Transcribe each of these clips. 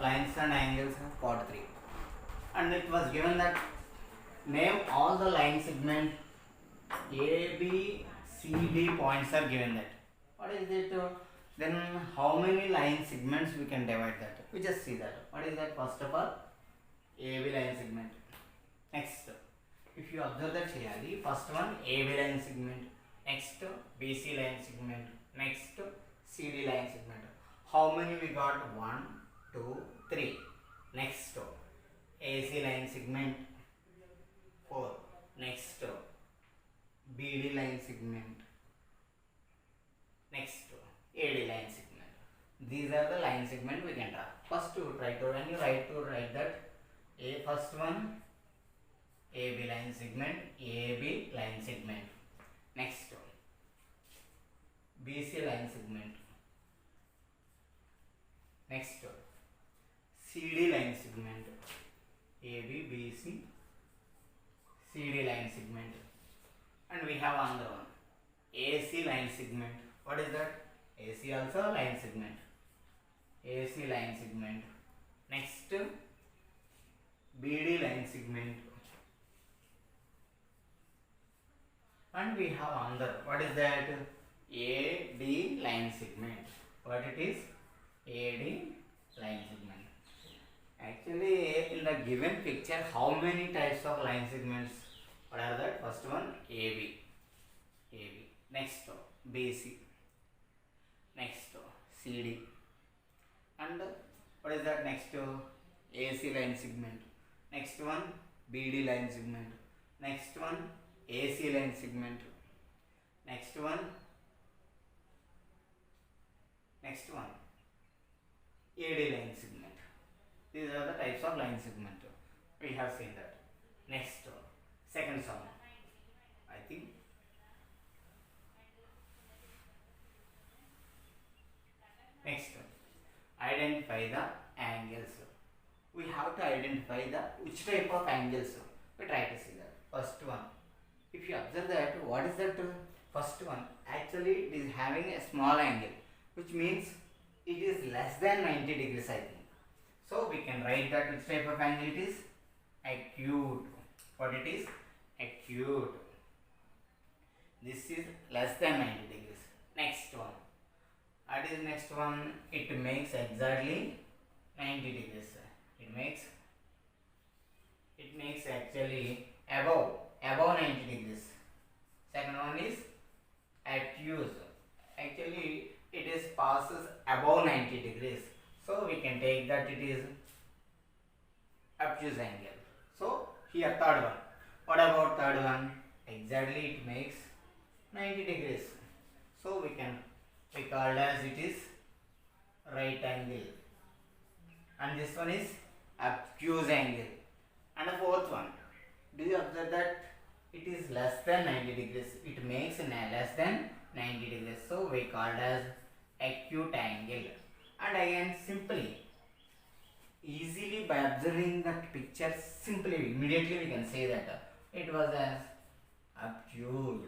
lines and angles part 3, and it was given that name all the line segment A, B, C, D points are given that. What is it? Then how many line segments we can divide that? We just see that. What is that? First of all, AB line segment. Next, if you observe that clearly, first one AB line segment, next BC line segment, next CD line segment. How many we got? 1, 2, 3. Next AC line segment 4. Next BD line segment. Next AD line segment. These are the line segment we can draw. First you try to when you write that first one AB line segment, AB line segment. Next BC line segment. Next CD line segment, AB, BC, CD line segment, and we have another one AC line segment. What is that? AC also line segment, AC line segment. Next BD line segment, and we have another. What is that? AD line segment. What it is? AD line segment. Actually, in the given picture, how many types of line segments? What are that? First one AB, AB. Next BC. Next CD. And what is that? Next AC line segment. Next one BD line segment. Next one AC line segment. Next one AD line segment. These are the types of line segment. We have seen that. Next second sum, I think. Next, identify the angles. We have to identify which type of angles. We try to see that. First one, if you observe that, what is that? First one, actually it is having a small angle, which means it is less than 90 degrees, I think. So we can write that which type of angle it is? Acute. What it is? Acute. This is less than 90 degrees. Next one. What is next one? It makes exactly 90 degrees. It makes actually above 90 degrees. Second one is obtuse. Actually it is passes above 90 degrees. So we can take that it is obtuse angle. So here third one. What about third one? Exactly it makes 90 degrees. So we called as it is right angle. And this one is obtuse angle. And the fourth one. Do you observe that it is less than 90 degrees? It makes less than 90 degrees. So we called as acute angle. And again simply, easily by observing that picture, simply immediately we can say that it was as obtuse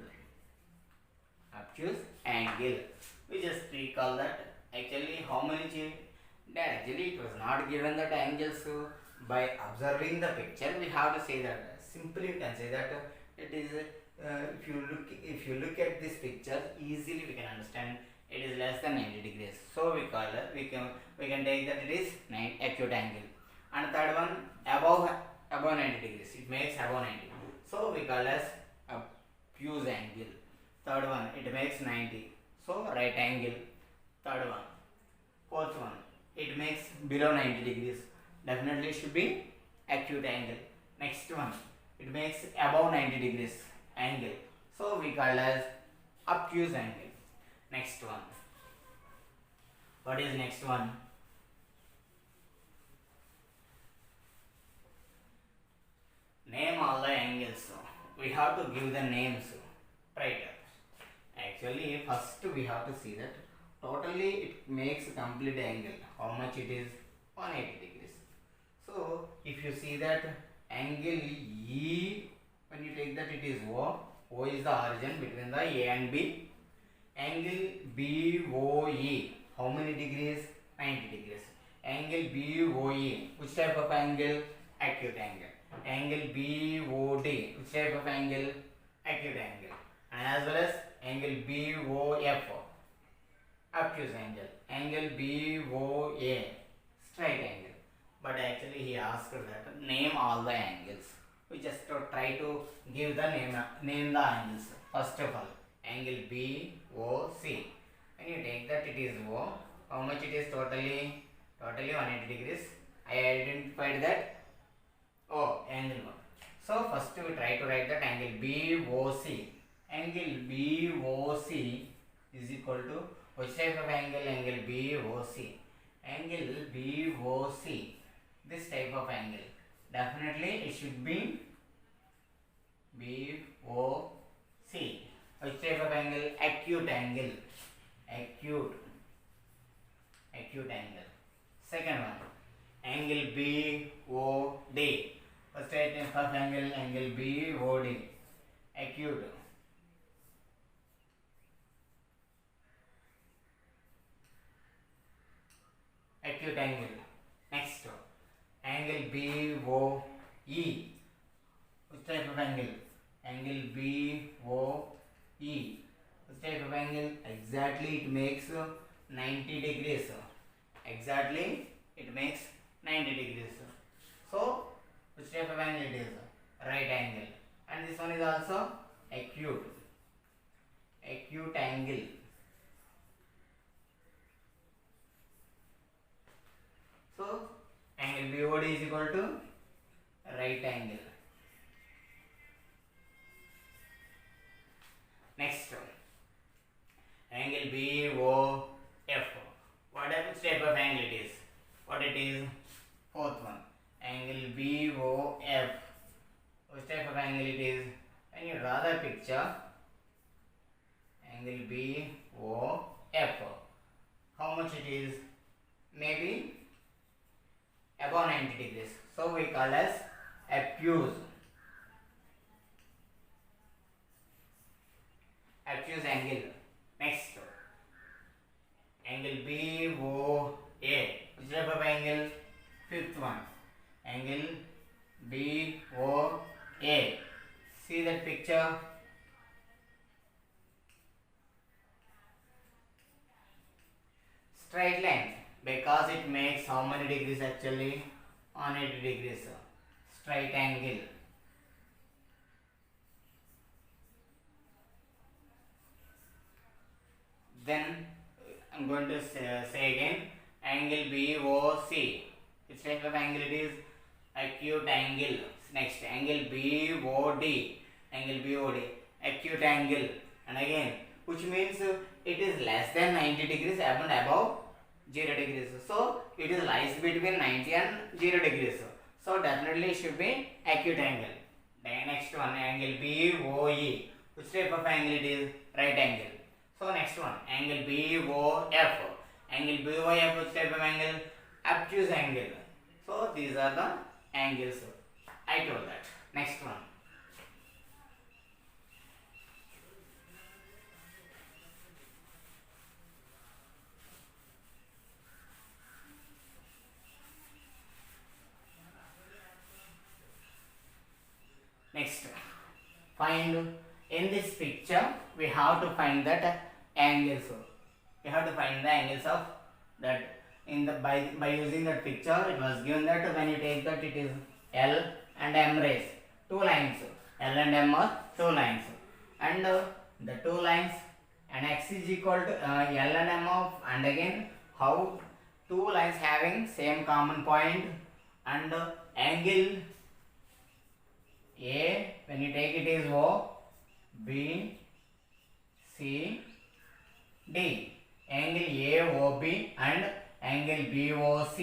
angle. We just recall that. Actually how many actually it was not given that angles. So by observing the picture we have to say that. Simply we can say that it is if you look at this picture, easily we can understand it is less than 90 degrees. So we can take that it is acute angle. And third one above 90 degrees. It makes above 90. So we call as obtuse angle. Third one it makes 90. So right angle. Third one. Fourth one it makes below 90 degrees. Definitely should be acute angle. Next one it makes above 90 degrees angle. So we call as obtuse angle. Next one. What is next one? Name all the angles. We have to give the names. Right. Actually first we have to see that totally it makes a complete angle. How much it is? 180 degrees. So if you see that angle E, when you take that it is O. O is the origin between the A and B. Angle BOE, how many degrees? 90 degrees. angle BOE, which type of angle? Acute angle. Angle BOD, which type of angle? Acute angle. And as well as angle BOF, obtuse angle. Angle BOA, straight angle. But actually he asked that name all the angles. We just try to give the name the angles. First of all, angle BOC. When you take that, it is O. How much it is totally? Totally 180 degrees. I identified that O, angle 1. So first we try to write that angle BOC. Angle BOC is equal to which type of angle? Angle BOC. Angle BOC, this type of angle. Definitely it should be BOC. Which type of angle? Acute angle. Acute angle. Second one, angle BOD. First type of angle? Angle BOD. Acute. Acute angle. Next, angle BOE. Which type of angle? Angle BOE. Which type of angle? Exactly it makes 90 degrees. Exactly it makes 90 degrees. So, which type of angle it is? Right angle. And this one is also acute. Acute angle. So, angle BOD is equal to right angle. Next, angle BOF. Which type of angle it is? What it is? Fourth one, angle BOF. Which type of angle it is? When you draw the picture, angle BOF, how much it is? Maybe above 90 degrees. So we call as obtuse. Obtuse angle. Next, angle BOA. Which type of angle? Fifth one, angle BOA. See that picture? Straight line, because it makes how many degrees actually? 180 degrees. Straight angle. Then I'm going to say again, angle BOC. Which type of angle it is? Acute angle. Next, angle BOD. Angle BOD. Acute angle. And again, which means it is less than 90 degrees and above 0 degrees. So, it is lies between 90 and 0 degrees. So, definitely it should be acute angle. Then next one, angle BOE. Which type of angle it is? Right angle. So, next one, angle BOF. Angle BOF, which type of angle? Obtuse angle. So, these are the angles. I told that. Next one. Next, find in this picture we have to find that angles. We have to find the angles of that in the by using that picture. It was given that when you take that it is L and M rays, two lines. L and M are two lines, and the two lines and x is equal to L and M of, and again how two lines having same common point, and angle A, when you take it is O, B, C, D. Angle AOB and angle BOC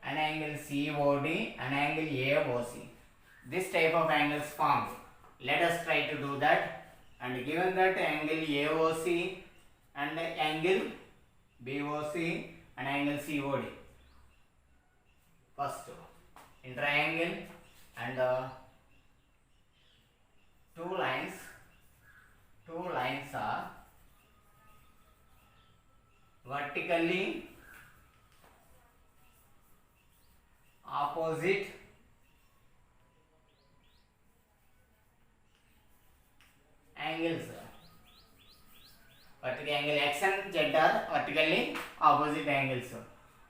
and angle COD and angle AOC. This type of angles formed. Let us try to do that. And given that angle AOC and angle BOC and angle COD. First, in triangle and two lines are vertically opposite angles. Vertical angle x and z are vertically opposite angles.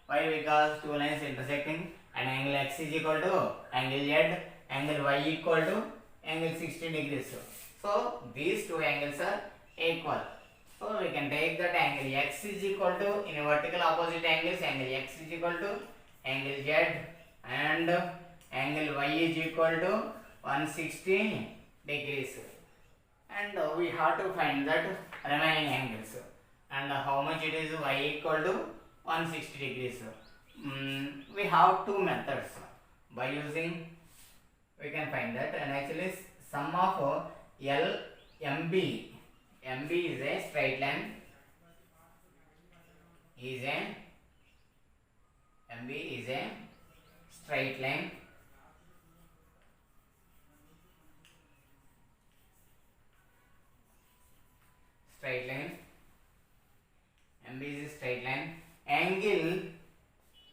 Why? Because two lines intersecting and angle x is equal to angle z, angle y equal to angle 60 degrees. So these two angles are equal. So we can take that angle x is equal to, in vertical opposite angles, angle x is equal to angle z and angle y is equal to 160 degrees. And we have to find that remaining angles, and how much it is, y equal to 160 degrees. We have two methods by using, we can find that, and actually sum of LMB, MB is a straight line, MB is a straight line, MB is a straight line, angle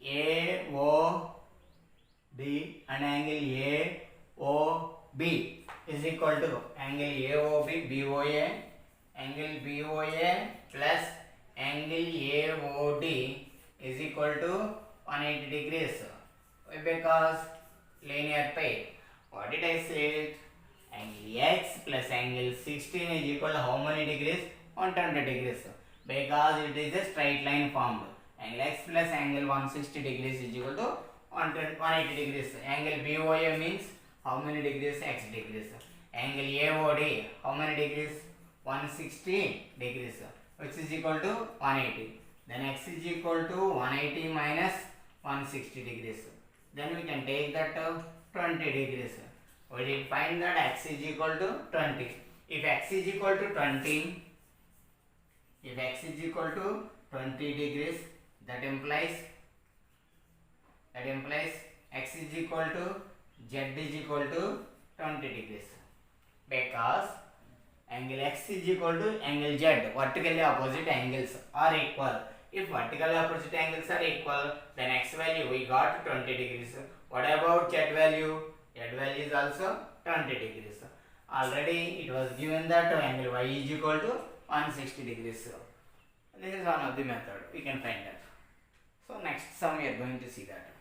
AOB and angle AOB is equal to angle AOB BOA, angle BOA plus angle AOD is equal to 180 degrees. Why? Because linear pair. What did I say? Angle x plus angle 16 is equal to how many degrees? 120 degrees. Because it is a straight line formed. Angle x plus angle 160 degrees is equal to 180 degrees. Angle BOA means how many degrees? X degrees. Angle AOD, how many degrees? 160 degrees, which is equal to 180. Then x is equal to 180 minus 160 degrees. Then we can take that 20 degrees. We did find that x is equal to 20. If x is equal to 20, if x is equal to 20 degrees, that implies x is equal to z is equal to 20 degrees, because angle x is equal to angle z, vertically opposite angles are equal. If vertically opposite angles are equal, then x value we got 20 degrees. What about z value? Z value is also 20 degrees. Already it was given that angle y is equal to 160 degrees. This is one of the method, we can find that. So next sum we are going to see that.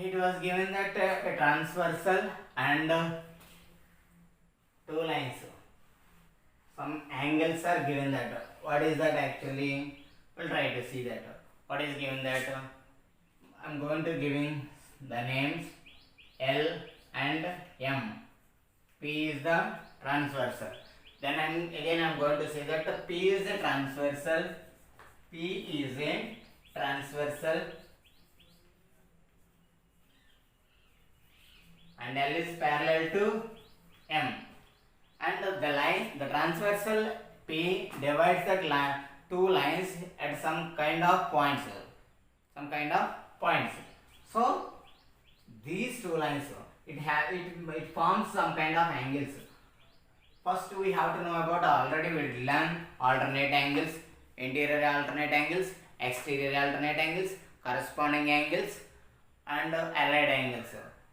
It was given that a transversal and two lines, some angles are given that. What is that actually? We'll try to see that. What is given that? I'm going to giving the names L and M. P is the transversal. Then I'm going to say that P is a transversal. P is a transversal. And L is parallel to M. And the transversal P divides that two lines at some kind of points. So these two lines, it forms some kind of angles. First we have to know about, already we learned alternate angles, interior alternate angles, exterior alternate angles, corresponding angles, and allied angles.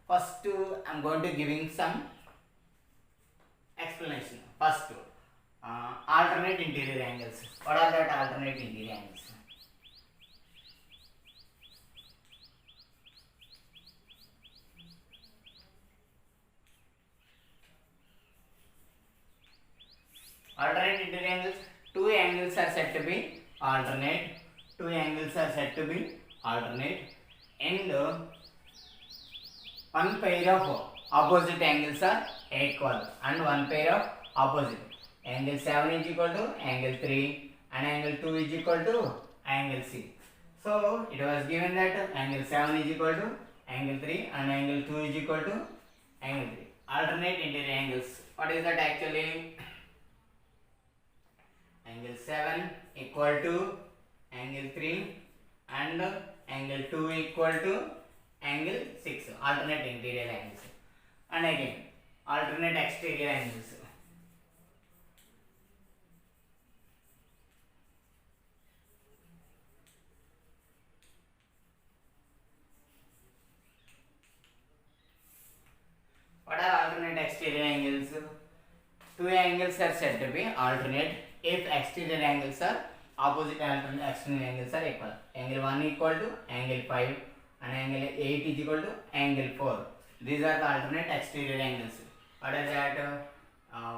First I am going to giving some explanation. First, alternate interior angles. What are that alternate interior angles? Alternate interior angles. Two angles are said to be alternate. Two angles are said to be alternate, and one pair of opposite angles are equal, and one pair of opposite. Angle 7 is equal to angle 3 and angle 2 is equal to angle C. So it was given that angle 7 is equal to angle 3 and angle 2 is equal to angle 3. Alternate interior angles. What is that actually? Angle 7 equal to angle 3 and angle 2 equal to angle 6. Alternate interior angles. And again, alternate exterior angles. What are alternate exterior angles? Two angles are said to be alternate if exterior angles are opposite alternate external angles are equal. Angle 1 equal to angle 5 and angle 8 is equal to angle 4. These are the alternate exterior angles. What is that?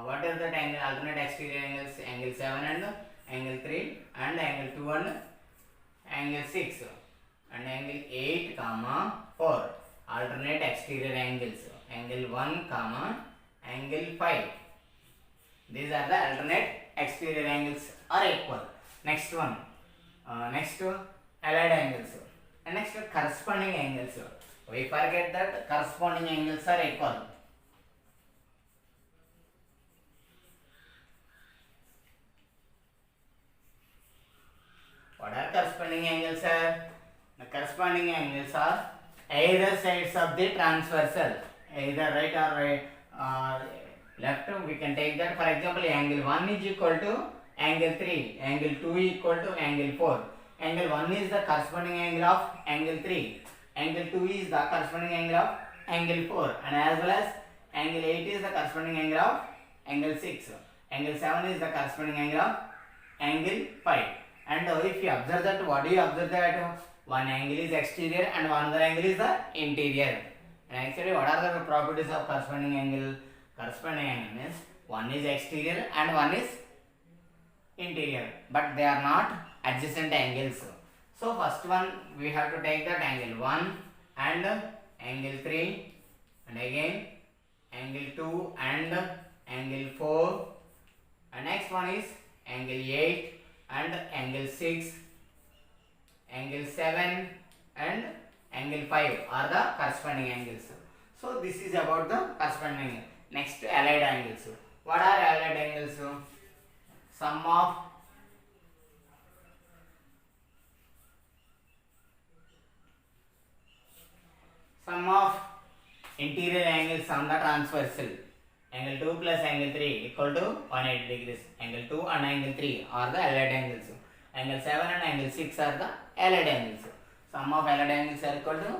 What is that angle? Alternate exterior angles? Angle 7 and angle 3 and angle 2 and angle 6 and angle 8 comma 4. Alternate exterior angles. Angle 1 comma angle 5. These are the alternate exterior angles are equal. Next one, next allied angles, and next corresponding angles. We forget that corresponding angles are equal. What are corresponding angles, sir? The corresponding angles are either sides of the transversal, either right or right, left. We can take that. For example, angle 1 is equal to angle 3, angle 2 equal to angle 4. Angle 1 is the corresponding angle of angle 3, angle 2 is the corresponding angle of angle 4, and as well as angle 8 is the corresponding angle of angle 6. Angle 7 is the corresponding angle of angle 5. And if you observe that, what do you observe that? One angle is exterior and one other angle is the interior. And actually, what are the properties of corresponding angle? Corresponding angle means one is exterior and one is interior, but they are not adjacent angles. So first one we have to take that angle 1 and angle 3 and again angle 2 and angle 4, and next one is angle 8 and angle 6, angle 7 and angle 5 are the corresponding angles. So this is about the corresponding angle. Next, allied angles. What are allied angles? Sum of interior angles on the transversal. Angle 2 plus angle 3 equal to 180 degrees. Angle 2 and angle 3 are the allied angles. Angle 7 and angle 6 are the allied angles. Sum of allied angles are equal to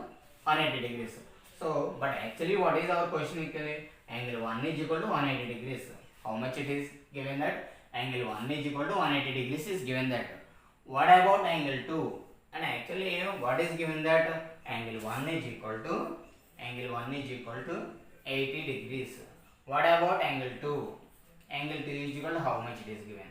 180 degrees. So, but actually what is our question? Angle 1 is equal to 180 degrees. How much it is given that? Angle 1 is equal to 180 degrees is given that. What about angle 2? And actually, what is given that? Angle 1 is equal to 80 degrees. What about angle 2? Angle 2 is equal to how much it is given.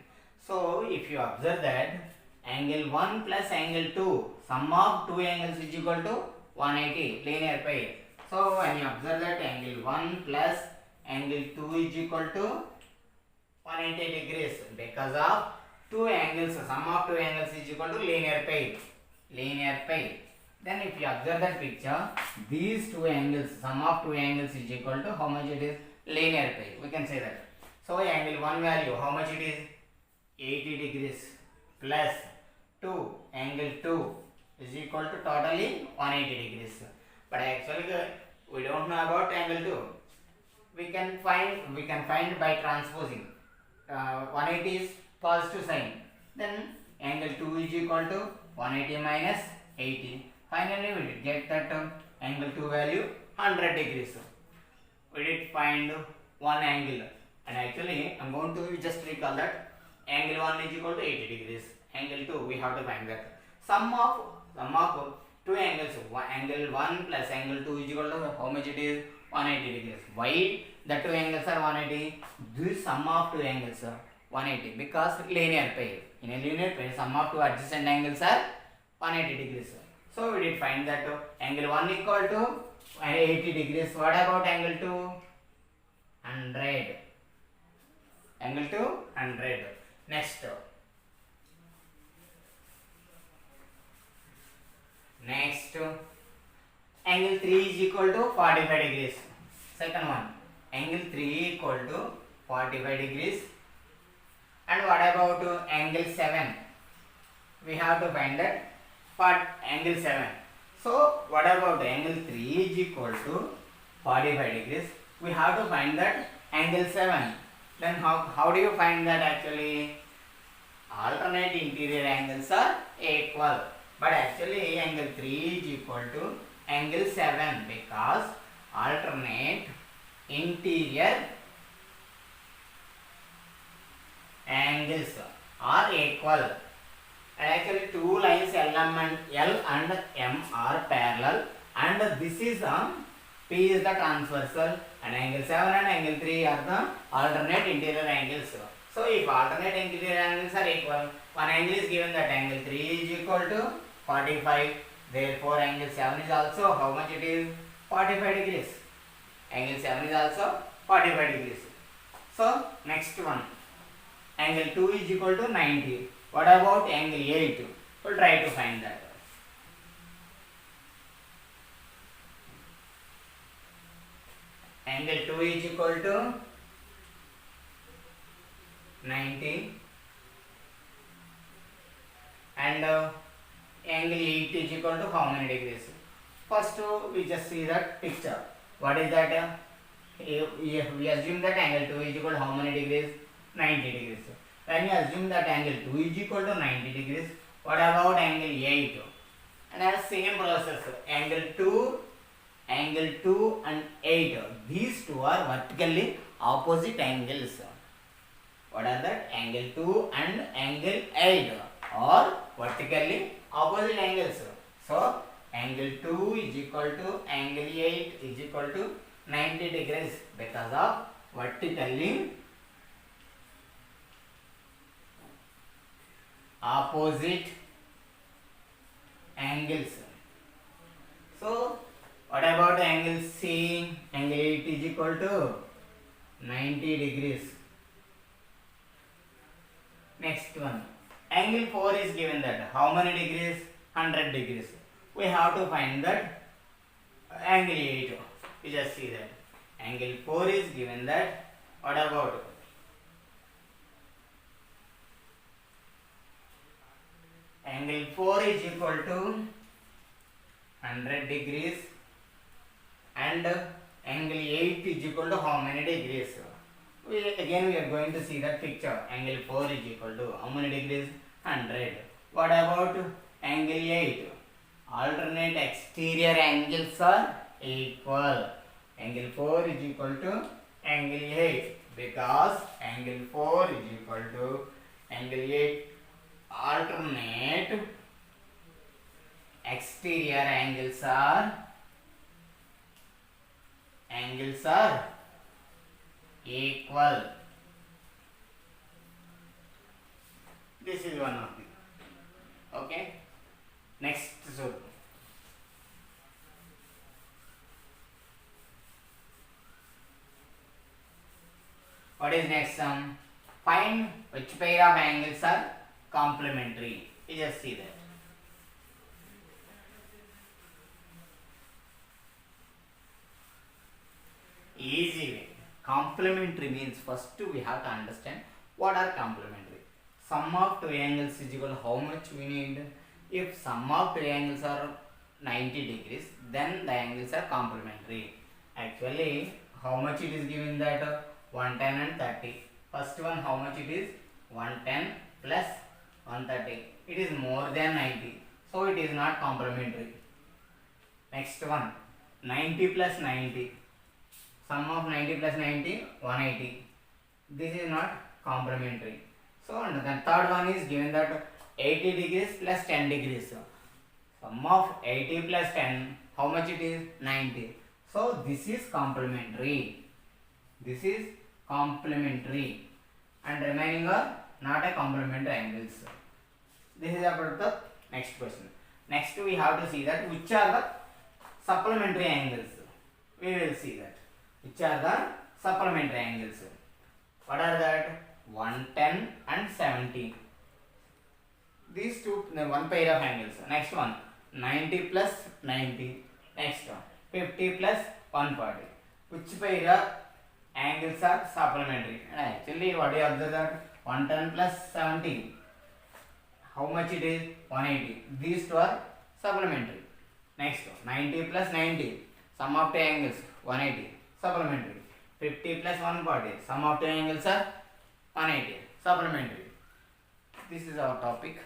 So, if you observe that angle 1 plus angle 2, sum of two angles is equal to 180, linear pair. So, when you observe that angle 1 plus angle 2 is equal to 180 degrees because of two angles, sum of two angles is equal to linear pair. Then if you observe that picture, these two angles, sum of two angles is equal to how much it is? Linear pair. We can say that. So, angle 1 value, how much it is? 80 degrees plus 2, angle 2 is equal to totally 180 degrees. But actually we don't know about angle 2. We can find by transposing. 180 is positive sign. Then angle 2 is equal to 180 minus 80. Finally we did get that angle 2 value 100 degrees. We did find one angle, and actually I am going to just recall that angle 1 is equal to 80 degrees. Angle 2 we have to find that. Sum of two angles, angle 1 plus angle 2 is equal to how much it is? 180 degrees. Why the two angles are 180? This sum of two angles are 180 because linear pair. In a linear pair, sum of two adjacent angles are 180 degrees. So we did find that angle 1 equal to 80 degrees. What about angle 2? 100. Angle 2 100. Next, angle 3 is equal to 45 degrees. Second one, angle 3 equal to 45 degrees. And what about angle 7? We have to find that angle 7. So what about angle 3 is equal to 45 degrees we have to find that angle 7. Then how do you find that actually? Alternate interior angles are equal. But actually angle 3 is equal to angle 7 because alternate interior angles are equal. And actually two lines L and M are parallel, and this is P is the transversal, and angle 7 and angle 3 are the alternate interior angles. So if alternate interior angles are equal, one angle is given that angle 3 is equal to 45. Therefore angle 7 is also how much it is? 45 degrees. Angle 7 is also 45 degrees. So next one, angle 2 is equal to 90. What about angle 8? We'll try to find that. Angle 2 is equal to 90 and angle 8 is equal to how many degrees? First we just see that picture. What is that? We assume that angle 2 is equal to how many degrees? 90 degrees. When you assume that angle 2 is equal to 90 degrees, what about angle 8? And as same process, angle 2 and 8, these two are vertically opposite angles. What are that? Angle 2 and angle 8 are vertically opposite angles. So angle 2 is equal to angle 8 is equal to 90 degrees because of vertically opposite angles. So what about angle C? Angle 8 is equal to 90 degrees. Next one, angle 4 is given that how many degrees? 100 degrees. We have to find that angle 8. We just see that angle 4 is given that. What about angle 4 is equal to 100 degrees and angle 8 is equal to how many degrees? Again we are going to see that picture. Angle 4 is equal to how many degrees? 100. What about angle 8? Alternate exterior angles are equal. Angle 4 is equal to angle 8 because angle 4 is equal to angle 8. Alternate exterior angles are equal. This is one of the. Okay. Next, so what is next sum? Find which pair of angles are complementary. You just see that. Easy way. Complementary means first we have to understand what are complementary. Sum of two angles is equal to how much we need? If sum of two angles are 90 degrees, then the angles are complementary. Actually, how much it is given that 110 and 30. First one, how much it is? 110 plus 130. It is more than 90. So it is not complementary. Next one, 90 plus 90. Sum of 90 plus 90, 180. This is not complementary. So and the third one is given that 80 degrees plus 10 degrees. Sum of 80 plus 10, how much it is? 90. So this is complementary. This is complementary. And remaining are not a complementary angles. This is about the next question. Next we have to see that which are the supplementary angles. We will see that. Which are the supplementary angles? What are that? 110 and 70. These two, one pair of angles. Next one, 90 plus 90. Next one, 50 plus 140. Which pair of angles are supplementary? And actually, what do you observe that? 110 plus 70. How much it is? 180. These two are supplementary. Next one, 90 plus 90. Sum of two angles, 180. Supplementary. 50 plus 140. Sum of two angles are 180. Supplementary. This is our topic.